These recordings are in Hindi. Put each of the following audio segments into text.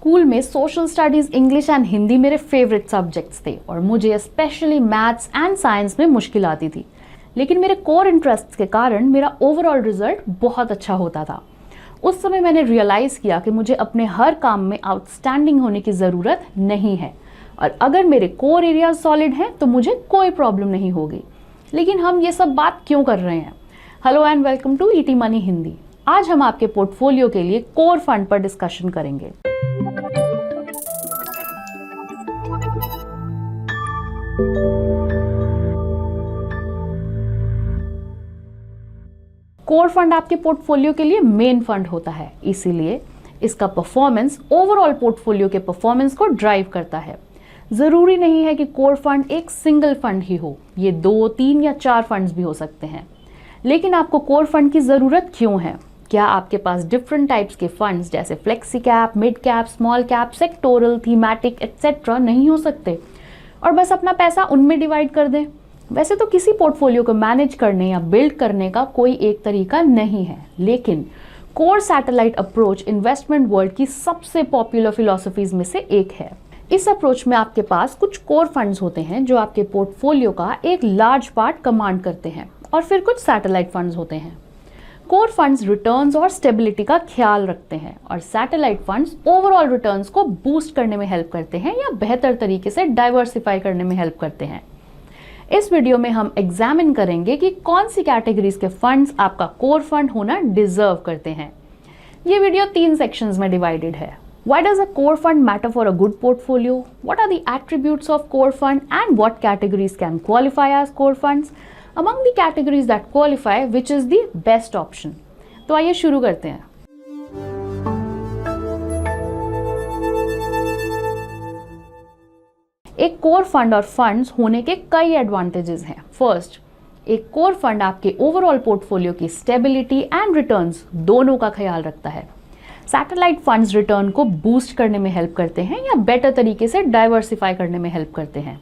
स्कूल में social studies, English and Hindi मेरे फेवरेट सब्जेक्ट्स थे और मुझे स्पेशली मैथ्स एंड साइंस में मुश्किल आती थी। लेकिन मेरे कोर इंटरेस्ट के कारण मेरा ओवरऑल रिजल्ट बहुत अच्छा होता था। उस समय मैंने रियलाइज किया कि मुझे अपने हर काम में आउटस्टैंडिंग होने की ज़रूरत नहीं है और अगर मेरे कोर एरियाज सॉलिड हैं तो मुझे कोई प्रॉब्लम नहीं होगी। लेकिन हम ये सब बात क्यों कर रहे हैं? Hello and welcome to ET money Hindi. आज हम आपके पोर्टफोलियो के लिए कोर फंड पर डिस्कशन करेंगे। कोर फंड आपके पोर्टफोलियो के लिए मेन फंड होता है, इसीलिए इसका परफॉर्मेंस ओवरऑल पोर्टफोलियो के परफॉर्मेंस को ड्राइव करता है। जरूरी नहीं है कि कोर फंड एक सिंगल फंड ही हो, ये 2, 3 या 4 फंड्स भी हो सकते हैं। लेकिन आपको कोर फंड की जरूरत क्यों है? क्या आपके पास डिफरेंट टाइप्स के फंड्स जैसे flexi cap, mid cap, small cap, sectoral, thematic etcetera नहीं हो सकते और बस अपना पैसा उनमें डिवाइड कर दें? वैसे तो किसी पोर्टफोलियो को मैनेज करने या बिल्ड करने का कोई एक तरीका नहीं है, लेकिन core satellite approach investment world की सबसे पॉपुलर फिलॉसफीज में से एक है। इस अप्रोच में आपके पास कुछ कोर फंड्स होते हैं जो आपके पोर्टफोलियो का एक लार्ज पार्ट कमांड करते हैं और फिर कुछ सैटेलाइट फंड्स होते हैं। कोर फंड्स रिटर्न्स और स्टेबिलिटी का ख्याल रखते हैं और सैटेलाइट फंड्स ओवरऑल रिटर्न्स को बूस्ट करने में हेल्प करते हैं या बेहतर तरीके से डाइवर्सिफाई करने में हेल्प करते हैं। इस वीडियो में हम एग्जामिन करेंगे कि कौन सी कैटेगरीज के फंड्स आपका कोर फंड होना डिजर्व करते हैं। ये वीडियो 3 सेक्शंस में डिवाइडेड है। Why does a core fund matter for a good portfolio? What are the attributes of core fund and what categories can qualify as core funds? Among the categories that qualify, which is the best option? तो आइए शुरू करते हैं। एक कोर फंड और फंड्स होने के कई एडवांटेजेस हैं। फर्स्ट, एक कोर फंड आपके ओवरऑल पोर्टफोलियो की स्टेबिलिटी एंड रिटर्न्स दोनों का ख्याल रखता है। सैटेलाइट फंड्स रिटर्न को बूस्ट करने में हेल्प करते हैं या बेटर तरीके से डाइवर्सिफाई करने में हेल्प करते हैं।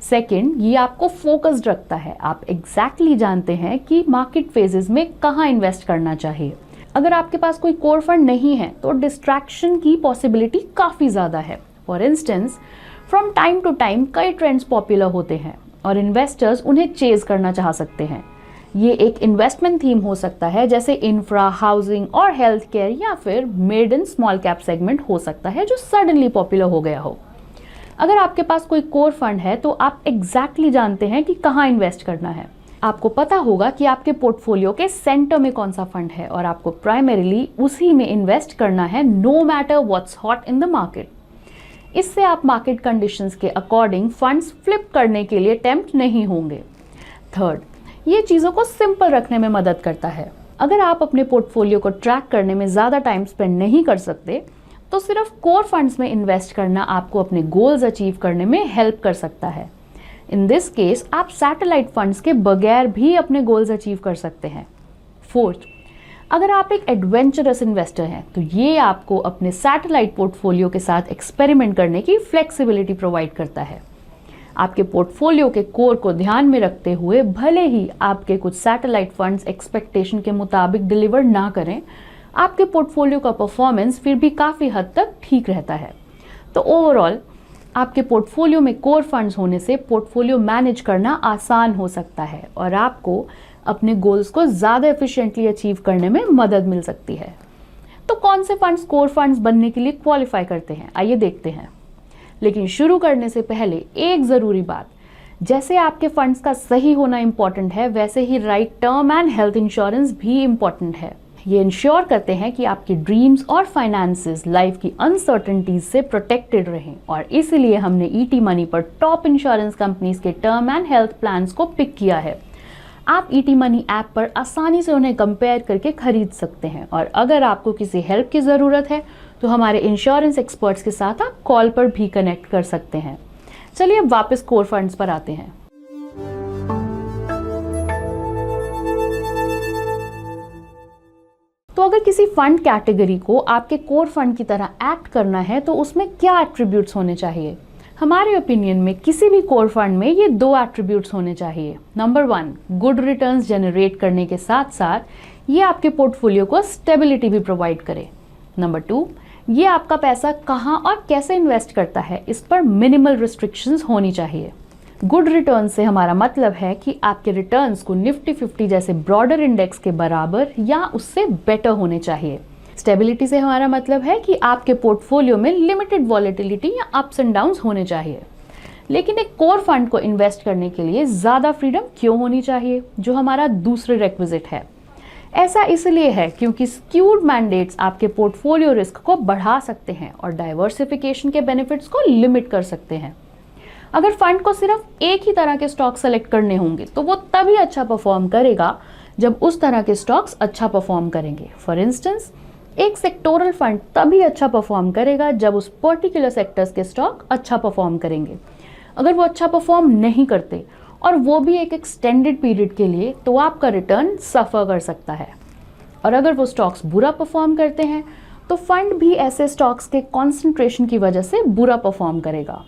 सेकंड, ये आपको फोकस्ड रखता है। आप एग्जैक्टली जानते हैं कि मार्केट फेजेस में कहाँ इन्वेस्ट करना चाहिए। अगर आपके पास कोई कोर फंड नहीं है तो डिस्ट्रैक्शन की पॉसिबिलिटी काफ़ी ज़्यादा है। For instance, from time to time कई ट्रेंड्स पॉपुलर होते हैं और इन्वेस्टर्स उन्हें चेज करना चाह सकते हैं। ये एक इन्वेस्टमेंट थीम हो सकता है जैसे इंफ्रा, हाउसिंग और हेल्थ केयर, या फिर mid and small cap segment हो सकता है जो सडनली पॉपुलर हो गया हो। अगर आपके पास कोई कोर फंड है तो आप एग्जैक्टली जानते हैं कि कहाँ इन्वेस्ट करना है। आपको पता होगा कि आपके पोर्टफोलियो के सेंटर में कौन सा फंड है और आपको प्राइमरीली उसी में इन्वेस्ट करना है, no matter what's hot in the market. इससे आप मार्केट कंडीशंस के अकॉर्डिंग फंड्स फ्लिप करने के लिए टेम्प्ट नहीं होंगे। थर्ड, ये चीज़ों को सिंपल रखने में मदद करता है। अगर आप अपने पोर्टफोलियो को ट्रैक करने में ज़्यादा टाइम स्पेंड नहीं कर सकते तो सिर्फ कोर फंड्स में इन्वेस्ट करना आपको अपने गोल्स अचीव करने में हेल्प कर सकता है। इन दिस केस आप सैटेलाइट फंड्स के बगैर भी अपने गोल्स अचीव कर सकते हैं। फोर्थ, अगर आप एक एडवेंचरस इन्वेस्टर हैं तो ये आपको अपने सैटेलाइट पोर्टफोलियो के साथ एक्सपेरिमेंट करने की फ्लेक्सिबिलिटी प्रोवाइड करता है। आपके पोर्टफोलियो के कोर को ध्यान में रखते हुए भले ही आपके कुछ सैटेलाइट फंड्स एक्सपेक्टेशन के मुताबिक डिलीवर ना करें, आपके पोर्टफोलियो का परफॉर्मेंस फिर भी काफ़ी हद तक ठीक रहता है। तो ओवरऑल आपके पोर्टफोलियो में कोर फंड्स होने से पोर्टफोलियो मैनेज करना आसान हो सकता है और आपको अपने गोल्स को ज़्यादा एफिशिएंटली अचीव करने में मदद मिल सकती है। तो कौन से फंड्स कोर फंड्स बनने के लिए क्वालिफाई करते हैं, आइए देखते हैं। लेकिन शुरू करने से पहले एक ज़रूरी बात, जैसे आपके फंड्स का सही होना इम्पॉर्टेंट है वैसे ही right term and health insurance भी इम्पॉर्टेंट है। ये इंश्योर करते हैं कि आपकी ड्रीम्स और फाइनेंसेस लाइफ की अनसर्टेनिटीज से प्रोटेक्टेड रहें और इसीलिए हमने ईटी मनी पर टॉप इंश्योरेंस कंपनीज के टर्म एंड हेल्थ प्लान्स को पिक किया है। आप ईटी मनी ऐप पर आसानी से उन्हें कंपेयर करके खरीद सकते हैं और अगर आपको किसी हेल्प की ज़रूरत है तो हमारे इंश्योरेंस एक्सपर्ट्स के साथ आप कॉल पर भी कनेक्ट कर सकते हैं। चलिए अब वापस कोर फंड्स पर आते हैं। तो अगर किसी फंड कैटेगरी को आपके कोर फंड की तरह एक्ट करना है तो उसमें क्या एट्रीब्यूट्स होने चाहिए? हमारे ओपिनियन में किसी भी कोर फंड में ये 2 एट्रीब्यूट्स होने चाहिए। नंबर 1, गुड रिटर्न्स जनरेट करने के साथ साथ ये आपके पोर्टफोलियो को स्टेबिलिटी भी प्रोवाइड करे। नंबर 2, ये आपका पैसा कहाँ और कैसे इन्वेस्ट करता है, इस पर मिनिमल रिस्ट्रिक्शंस होनी चाहिए। गुड रिटर्न से हमारा मतलब है कि आपके रिटर्न्स को निफ्टी 50 जैसे ब्रॉडर इंडेक्स के बराबर या उससे बेटर होने चाहिए। स्टेबिलिटी से हमारा मतलब है कि आपके पोर्टफोलियो में लिमिटेड वॉलेटिलिटी या अप्स एंड डाउन्स होने चाहिए। लेकिन एक कोर फंड को इन्वेस्ट करने के लिए ज़्यादा फ्रीडम क्यों होनी चाहिए, जो हमारा दूसरे रिक्विजिट है? ऐसा इसलिए है क्योंकि स्क्यूड मैंडेट्स आपके पोर्टफोलियो रिस्क को बढ़ा सकते हैं और डाइवर्सिफिकेशन के बेनिफिट्स को लिमिट कर सकते हैं। अगर फंड को सिर्फ एक ही तरह के स्टॉक सेलेक्ट करने होंगे तो वो तभी अच्छा परफॉर्म करेगा जब उस तरह के स्टॉक्स अच्छा परफॉर्म करेंगे। फॉर इंस्टेंस, एक सेक्टोरल फंड तभी अच्छा परफॉर्म करेगा जब उस पर्टिकुलर सेक्टर्स के स्टॉक अच्छा परफॉर्म करेंगे। अगर वो अच्छा परफॉर्म नहीं करते और वो भी एक एक्सटेंडेड पीरियड के लिए, तो आपका रिटर्न सफ़र कर सकता है। और अगर वो स्टॉक्स बुरा परफॉर्म करते हैं तो फंड भी ऐसे स्टॉक्स के कॉन्सेंट्रेशन की वजह से बुरा परफॉर्म करेगा।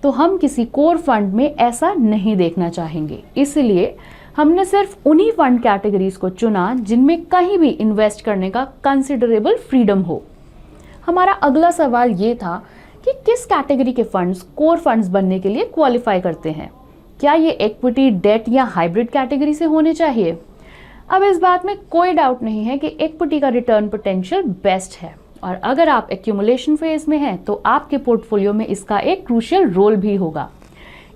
तो हम किसी कोर फंड में ऐसा नहीं देखना चाहेंगे। इसलिए हमने सिर्फ उन्हीं फंड कैटेगरीज को चुना जिनमें कहीं भी इन्वेस्ट करने का कंसिडरेबल फ्रीडम हो। हमारा अगला सवाल ये था कि किस कैटेगरी के फंड्स कोर फंड्स बनने के लिए क्वालिफाई करते हैं। क्या ये इक्विटी, डेट या हाइब्रिड कैटेगरी से होने चाहिए? अब इस बात में कोई डाउट नहीं है कि इक्विटी का रिटर्न पोटेंशियल बेस्ट है, और अगर आप एक्यूमुलेशन फेज में हैं तो आपके पोर्टफोलियो में इसका एक क्रूशियल रोल भी होगा।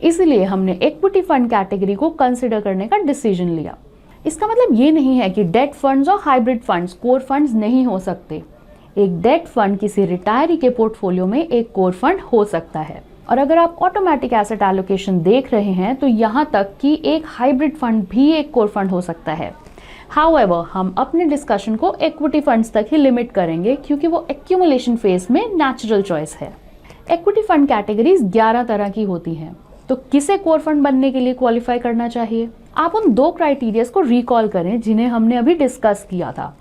इसलिए हमने इक्विटी फंड कैटेगरी को कंसिडर करने का डिसीजन लिया। इसका मतलब ये नहीं है कि डेट फंड्स और हाइब्रिड फंड्स कोर फंड्स नहीं हो सकते। एक डेट फंड किसी रिटायरी के पोर्टफोलियो में एक कोर फंड हो सकता है। और अगर आप ऑटोमेटिक एसेट एलोकेशन देख रहे हैं तो यहाँ तक कि एक हाइब्रिड फंड भी एक कोर फंड हो सकता है। हाउएवर, हम अपने डिस्कशन को इक्विटी फंड्स तक ही लिमिट करेंगे क्योंकि वो एक्यूमुलेशन फेज में नेचुरल चॉइस है। इक्विटी फंड कैटेगरीज 11 तरह की होती हैं। तो किसे कोर फंड बनने के लिए क्वालिफाई करना चाहिए? आप उन 2 क्राइटेरियाज को रिकॉल करें जिन्हें हमने अभी डिस्कस किया था।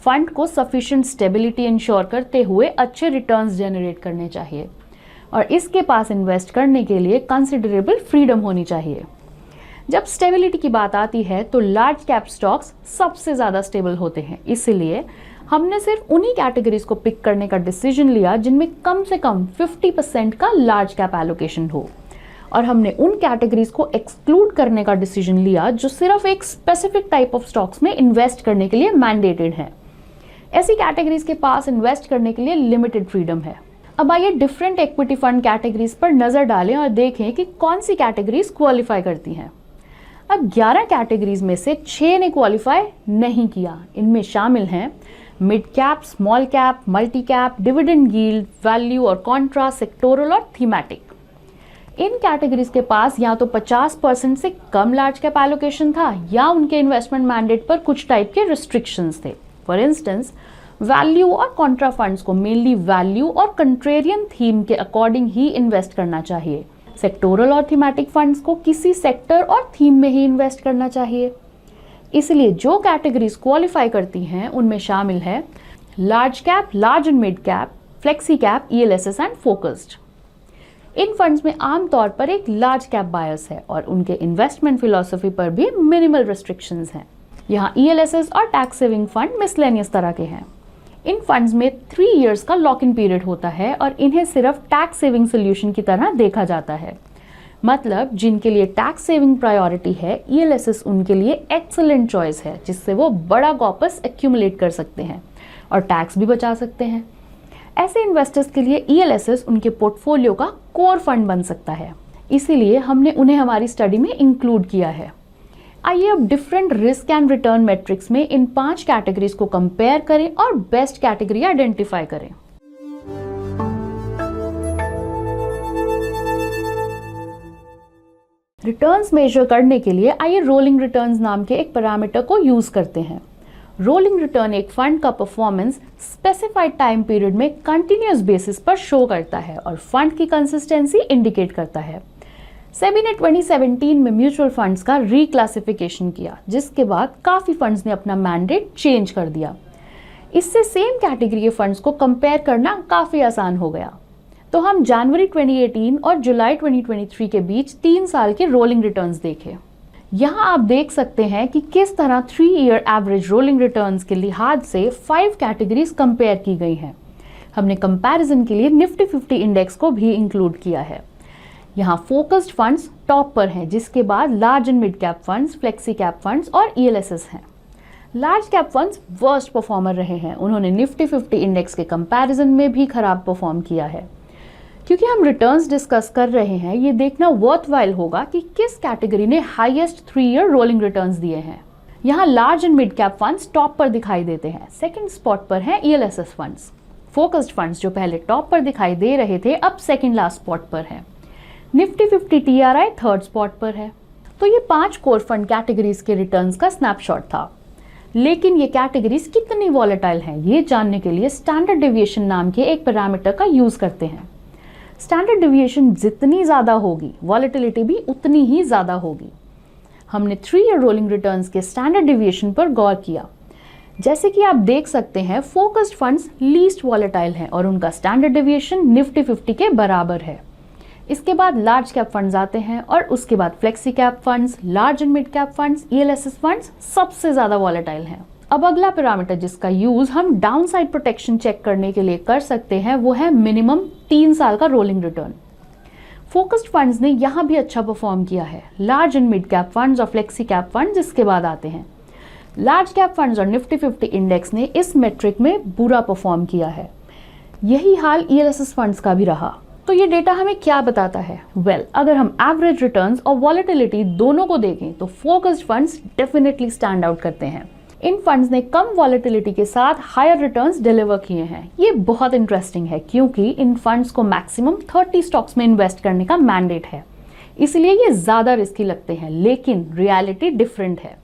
फंड को सफिशिएंट स्टेबिलिटी इंश्योर करते हुए अच्छे रिटर्न्स जनरेट करने चाहिए, और इसके पास इन्वेस्ट करने के लिए कंसिडरेबल फ्रीडम होनी चाहिए। जब स्टेबिलिटी की बात आती है तो लार्ज कैप स्टॉक्स सबसे ज़्यादा स्टेबल होते हैं। इसलिए हमने सिर्फ उन्हीं कैटेगरीज को पिक करने का डिसीजन लिया जिनमें कम से कम 50% का लार्ज कैप एलोकेशन हो, और हमने उन कैटेगरीज को एक्सक्लूड करने का डिसीजन लिया जो सिर्फ एक स्पेसिफिक टाइप ऑफ स्टॉक्स में इन्वेस्ट करने के लिए मैंडेटेड है। ऐसी कैटेगरीज के पास इन्वेस्ट करने के लिए लिमिटेड फ्रीडम है। अब आइए डिफरेंट इक्विटी फंड कैटेगरीज पर नजर डालें और देखें कि कौन सी कैटेगरीज क्वालिफाई करती हैं। अब 11 कैटेगरीज में से 6 ने क्वालिफाई नहीं किया। इनमें शामिल हैं mid cap, small cap, multi cap, dividend yield, value और कॉन्ट्रा, सेक्टोरल और थीमेटिक। इन कैटेगरीज के पास या तो 50% से कम लार्ज कैप एलोकेशन था या उनके इन्वेस्टमेंट मैंडेट पर कुछ टाइप के रिस्ट्रिक्शंस थे। फॉर इंस्टेंस, वैल्यू और कॉन्ट्रा फंड्स को मेनली वैल्यू और कंट्रेरियन थीम के अकॉर्डिंग ही इन्वेस्ट करना चाहिए। सेक्टोरल और थीमेटिक फंड्स को किसी सेक्टर और थीम में ही इन्वेस्ट करना चाहिए। इसलिए जो कैटेगरीज क्वालिफाई करती हैं उनमें शामिल है large cap, large and mid cap, flexi cap, ELSS and focused. In funds में आमतौर पर एक लार्ज कैप बायस है और उनके इन्वेस्टमेंट फिलॉसफी पर भी मिनिमल रिस्ट्रिक्शंस हैं। यहाँ ELSS और टैक्स सेविंग फंड मिसलेनियस तरह के हैं। इन फंड्स में 3 इयर्स का लॉक इन पीरियड होता है और इन्हें सिर्फ टैक्स सेविंग सोल्यूशन की तरह देखा जाता है। मतलब जिनके लिए टैक्स सेविंग प्रायोरिटी है, ELSS उनके लिए एक्सीलेंट चॉइस है जिससे वो बड़ा कॉपस एक्यूमुलेट कर सकते हैं और टैक्स भी बचा सकते हैं। ऐसे इन्वेस्टर्स के लिए ELSS उनके पोर्टफोलियो का कोर फंड बन सकता है, इसीलिए हमने उन्हें हमारी स्टडी में इंक्लूड किया है। आइए अब different risk and return matrix में इन 5 कैटेगरीज को कंपेयर करें और बेस्ट कैटेगरी आइडेंटिफाई करें। रिटर्न्स मेजर करने के लिए आइए रोलिंग रिटर्न्स नाम के एक पैरामीटर को यूज करते हैं। रोलिंग रिटर्न एक फंड का परफॉर्मेंस स्पेसिफाइड टाइम पीरियड में कंटिन्यूअस बेसिस पर शो करता है और फंड की कंसिस्टेंसी इंडिकेट करता है। सेबी ने 2017 में म्यूचुअल फंड्स का रीक्लासिफिकेशन किया, जिसके बाद काफी फंड्स ने अपना मैंडेट चेंज कर दिया। इससे सेम कैटेगरी के फंड्स को कंपेयर करना काफी आसान हो गया। तो हम जनवरी 2018 और जुलाई 2023 के बीच 3 साल के रोलिंग रिटर्न्स देखे। यहाँ आप देख सकते हैं कि किस तरह 3 ईयर एवरेज रोलिंग रिटर्न्स के लिहाज से 5 कैटेगरीज कंपेयर की गई हैं। हमने कंपैरिजन के लिए निफ्टी 50 इंडेक्स को भी इंक्लूड किया है। यहाँ फोकस्ड फंड्स टॉप पर हैं, जिसके बाद large and mid cap funds, flexi cap funds और ELSS हैं। Large cap funds worst performer रहे हैं, उन्होंने निफ्टी 50 इंडेक्स के कंपैरिजन में भी खराब परफॉर्म किया है। क्योंकि हम रिटर्न्स डिस्कस कर रहे हैं, ये देखना वर्थवाइल होगा कि किस कैटेगरी ने हाईएस्ट 3 ईयर रोलिंग रिटर्न्स दिए हैं। यहाँ large and mid cap funds top पर दिखाई देते हैं, सेकंड स्पॉट पर हैं ELSS फंड्स। फोकस्ड फंड्स जो पहले टॉप पर दिखाई दे रहे थे, अब सेकंड लास्ट स्पॉट पर है। निफ्टी 50 TRI थर्ड स्पॉट पर है। तो ये 5 कोर फंड कैटेगरीज के रिटर्न्स का स्नैपशॉट था। लेकिन ये कैटेगरीज कितनी वॉलेटाइल हैं, ये जानने के लिए स्टैंडर्ड डेविएशन नाम के एक पैरामीटर का यूज करते हैं। स्टैंडर्ड डेविएशन जितनी ज्यादा होगी, वॉलेटिलिटी भी उतनी ही ज्यादा होगी। हमने 3 ईयर रोलिंग रिटर्न्स के स्टैंडर्ड डेविएशन पर गौर किया। जैसे कि आप देख सकते हैं, फोकस्ड फंड्स लीस्ट वॉलेटाइल हैं और उनका स्टैंडर्ड डेविएशन निफ्टी 50 के बराबर है। इसके बाद लार्ज कैप फंड्स आते हैं और उसके बाद flexi cap funds, large and mid cap funds, ELSS funds सबसे ज्यादा वॉलेटाइल हैं। अब अगला पैरामीटर जिसका यूज हम डाउनसाइड प्रोटेक्शन चेक करने के लिए कर सकते हैं, वो है मिनिमम 3 साल का रोलिंग रिटर्न। फोकस्ड फंड्स ने यहाँ भी अच्छा परफॉर्म किया है। Large and mid cap funds और फ्लेक्सी कैप फंड्स इसके बाद आते हैं। लार्ज कैप फंड्स और निफ्टी 50 इंडेक्स ने इस मेट्रिक में बुरा परफॉर्म किया है। यही हाल ELSS फंड्स का भी रहा। तो ये डेटा हमें क्या बताता है? अगर हम एवरेज रिटर्न्स और वॉलेटिलिटी दोनों को देखें तो focused funds definitely stand out करते हैं। इन फंड्स ने कम वॉलेटिलिटी के साथ हायर रिटर्न्स डिलीवर किए हैं। ये बहुत इंटरेस्टिंग है क्योंकि इन फंड्स को मैक्सिमम 30 स्टॉक्स में इन्वेस्ट करने का मैंडेट है, इसलिए ये ज्यादा रिस्की लगते हैं, लेकिन रियलिटी डिफरेंट है।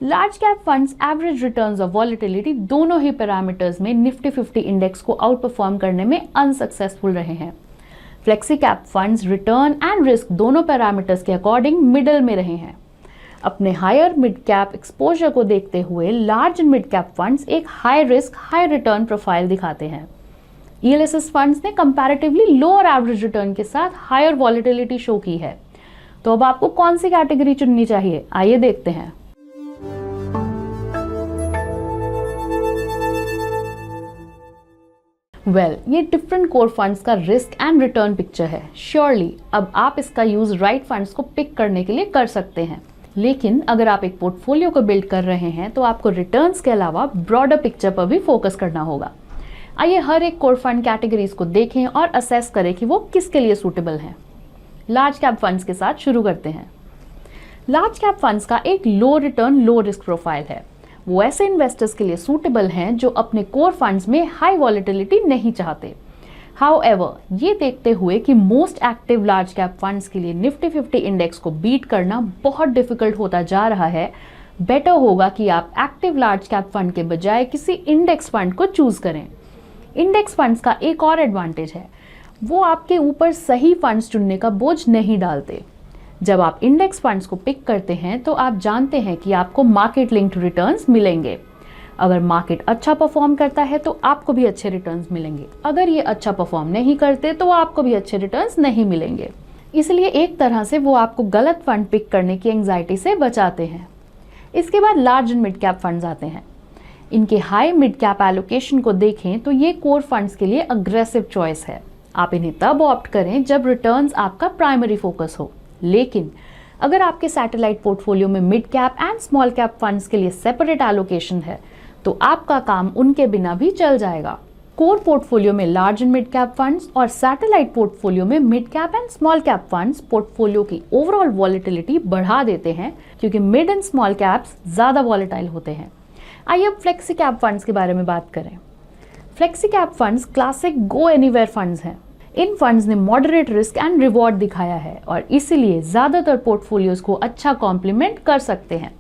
Large cap funds average returns और वॉलेटिलिटी दोनों ही पैरामीटर्स में निफ्टी 50 इंडेक्स को आउट परफॉर्म करने में अनसक्सेसफुल रहे हैं। Flexi cap funds return and risk दोनों पैरामीटर्स के अकॉर्डिंग मिडल में रहे हैं। अपने हायर मिड कैप एक्सपोजर को देखते हुए large and mid cap funds एक high risk high return profile दिखाते हैं। ELSS फंड्स ने कंपैरेटिवली लोअर एवरेज रिटर्न के साथ हायर वॉलेटिलिटी शो की है। तो अब आपको कौन सी कैटेगरी चुननी चाहिए, आइए देखते हैं। ये डिफरेंट कोर फंड्स का रिस्क एंड रिटर्न पिक्चर है। श्योरली अब आप इसका यूज राइट फंड्स को पिक करने के लिए कर सकते हैं, लेकिन अगर आप एक पोर्टफोलियो को बिल्ड कर रहे हैं तो आपको रिटर्न्स के अलावा ब्रॉडर पिक्चर पर भी फोकस करना होगा। आइए हर एक कोर फंड कैटेगरीज को देखें और असेस करें कि वो किसके लिए सूटेबल हैं। लार्ज कैप फंड्स के साथ शुरू करते हैं। लार्ज कैप फंड्स का एक लो रिटर्न लो रिस्क प्रोफाइल है। वो ऐसे इन्वेस्टर्स के लिए सूटेबल हैं जो अपने कोर फंड्स में हाई वॉलेटिलिटी नहीं चाहते। हाउएवर, ये देखते हुए कि most active large cap funds के लिए निफ्टी 50 इंडेक्स को बीट करना बहुत डिफिकल्ट होता जा रहा है, बेटर होगा कि आप एक्टिव लार्ज कैप फंड के बजाय किसी इंडेक्स फंड को चूज करें। इंडेक्स फंड्स का एक और एडवांटेज है, वो आपके ऊपर सही फंड्स चुनने का बोझ नहीं डालते। जब आप इंडेक्स फंड्स को पिक करते हैं तो आप जानते हैं कि आपको मार्केट लिंक्ड रिटर्न्स मिलेंगे। अगर मार्केट अच्छा परफॉर्म करता है तो आपको भी अच्छे रिटर्न्स मिलेंगे, अगर ये अच्छा परफॉर्म नहीं करते तो आपको भी अच्छे रिटर्न्स नहीं मिलेंगे। इसलिए एक तरह से वो आपको गलत फंड पिक करने की एंजाइटी से बचाते हैं। इसके बाद large and mid cap funds आते हैं। इनके हाई मिड कैप एलोकेशन को देखें तो ये कोर फंड्स के लिए अग्रेसिव चॉइस है। आप इन्हें तब ऑप्ट करें जब रिटर्न्स आपका प्राइमरी फोकस हो, लेकिन अगर आपके सैटेलाइट पोर्टफोलियो में mid cap and small cap funds के लिए सेपरेट एलोकेशन है तो आपका काम उनके बिना भी चल जाएगा। कोर पोर्टफोलियो में large and mid cap funds और सैटेलाइट पोर्टफोलियो में mid cap and small cap funds portfolio की ओवरऑल वॉलेटिलिटी बढ़ा देते हैं, क्योंकि मिड एंड स्मॉल कैप्स ज्यादा वॉलेटाइल होते हैं। आइए अब फ्लेक्सी कैप फंड्स के बारे में बात करें। Flexi cap funds classic go anywhere funds हैं। इन फंड्स ने मॉडरेट रिस्क एंड रिवॉर्ड दिखाया है और इसीलिए ज्यादातर पोर्टफोलियोज को अच्छा कॉम्प्लीमेंट कर सकते हैं।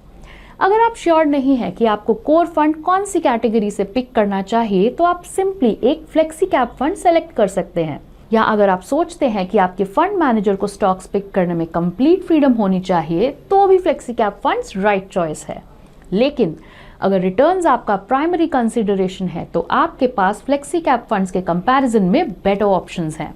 अगर आप श्योर नहीं है कि आपको कोर फंड कौन सी कैटेगरी से पिक करना चाहिए तो आप सिंपली एक फ्लेक्सी कैप फंड सेलेक्ट कर सकते हैं। या अगर आप सोचते हैं कि आपके फंड मैनेजर को स्टॉक्स पिक करने में कंप्लीट फ्रीडम होनी चाहिए तो भी flexi cap funds right choice है। लेकिन अगर रिटर्न्स आपका प्राइमरी कंसिडरेशन है तो आपके पास फ्लेक्सी कैप फंड्स के कंपैरिजन में बेटर ऑप्शंस हैं।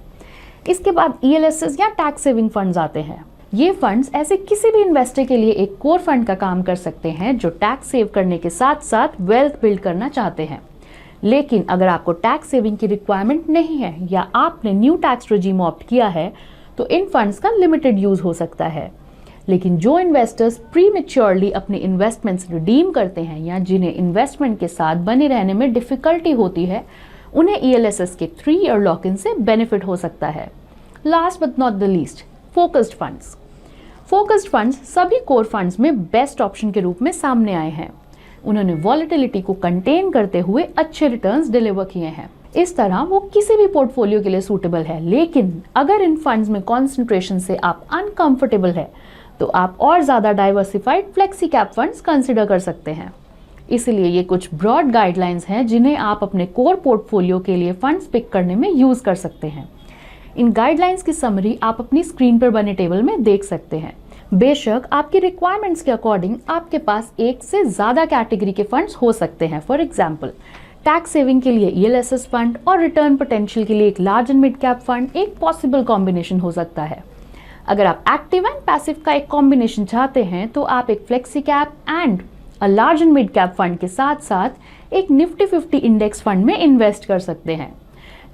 इसके बाद ELSS या टैक्स सेविंग फंड्स आते हैं। ये फंड्स ऐसे किसी भी इन्वेस्टर के लिए एक कोर फंड का काम कर सकते हैं जो टैक्स सेव करने के साथ साथ वेल्थ बिल्ड करना चाहते हैं। लेकिन अगर आपको टैक्स सेविंग की रिक्वायरमेंट नहीं है या आपने न्यू टैक्स रेजिम ऑप्ट किया है तो इन फंड्स का लिमिटेड यूज हो सकता है। लेकिन जो इन्वेस्टर्स प्रीमेच्योरली अपने इन्वेस्टमेंट्स रिडीम करते हैं या जिन्हें इन्वेस्टमेंट के साथ बने रहने में डिफिकल्टी होती है, उन्हें ELSS के 3 ईयर लॉक इन से बेनिफिट हो सकता है। Last but not the least, focused funds. Focused funds सभी कोर फंड्स में बेस्ट ऑप्शन के रूप में सामने आए हैं। उन्होंने वॉलेटिलिटी को कंटेन करते हुए अच्छे रिटर्न्स डिलीवर किए हैं। इस तरह वो किसी भी पोर्टफोलियो के लिए सूटेबल है। लेकिन अगर इन फंड्स में कॉन्सेंट्रेशन से आप अनकंफर्टेबल है तो आप और ज्यादा diversified flexi cap funds consider कर सकते हैं। इसलिए ये कुछ ब्रॉड गाइडलाइंस हैं जिन्हें आप अपने कोर पोर्टफोलियो के लिए फंड्स पिक करने में यूज कर सकते हैं। इन गाइडलाइंस की समरी आप अपनी स्क्रीन पर बने टेबल में देख सकते हैं। बेशक आपकी रिक्वायरमेंट्स के अकॉर्डिंग आपके पास एक से ज्यादा कैटेगरी के फंड्स हो सकते हैं। फॉर एग्जांपल, टैक्स सेविंग के लिए ELSS फंड और रिटर्न पोटेंशियल के लिए एक large and mid cap fund एक पॉसिबल कॉम्बिनेशन हो सकता है। अगर आप एक्टिव एंड पैसिव का एक कॉम्बिनेशन चाहते हैं तो आप एक flexi cap and a large and mid cap fund के साथ साथ एक निफ्टी 50 इंडेक्स फंड में इन्वेस्ट कर सकते हैं।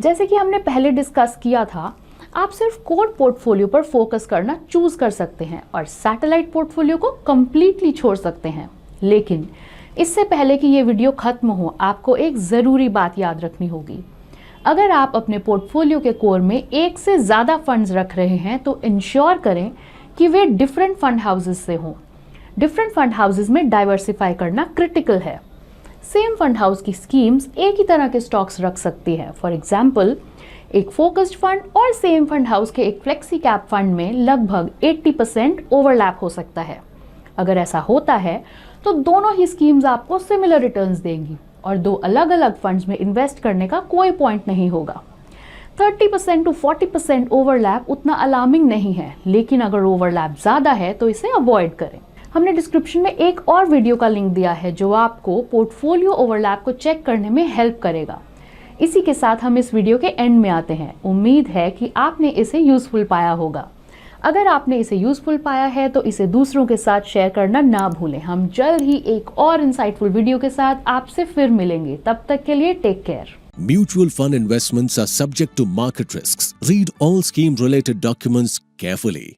जैसे कि हमने पहले डिस्कस किया था, आप सिर्फ कोर पोर्टफोलियो पर फोकस करना चूज कर सकते हैं और सैटेलाइट पोर्टफोलियो को कंप्लीटली छोड़ सकते हैं। लेकिन इससे पहले कि ये वीडियो खत्म हो, आपको एक जरूरी बात याद रखनी होगी। अगर आप अपने पोर्टफोलियो के कोर में एक से ज्यादा फंड्स रख रहे हैं तो इंश्योर करें कि वे डिफरेंट फंड हाउसेस से हों। डिफरेंट फंड हाउसेस में डाइवर्सिफाई करना क्रिटिकल है। सेम फंड हाउस की स्कीम्स एक ही तरह के स्टॉक्स रख सकती है। फॉर एग्जाम्पल, एक फोकस्ड फंड और सेम फंड हाउस के एक फ्लेक्सी कैप फंड में लगभग 80% ओवरलैप हो सकता है। अगर ऐसा होता है तो दोनों ही स्कीम्स आपको सिमिलर रिटर्न्स देंगी और दो अलग अलग फंड्स में इन्वेस्ट करने का कोई पॉइंट नहीं होगा। 30% to 40% ओवरलैप उतना अलार्मिंग नहीं है, लेकिन अगर ओवरलैप ज्यादा है तो इसे अवॉइड करें। हमने डिस्क्रिप्शन में एक और वीडियो का लिंक दिया है जो आपको पोर्टफोलियो ओवरलैप को चेक करने में हेल्प करेगा। इसी के साथ हम इस वीडियो के एंड में आते हैं। उम्मीद है कि आपने इसे यूजफुल पाया होगा। अगर आपने इसे यूजफुल पाया है तो इसे दूसरों के साथ शेयर करना ना भूलें। हम जल्द ही एक और इंसाइटफुल वीडियो के साथ आपसे फिर मिलेंगे। तब तक के लिए take care. Mutual fund investments are subject to market risks. Read all scheme related documents carefully.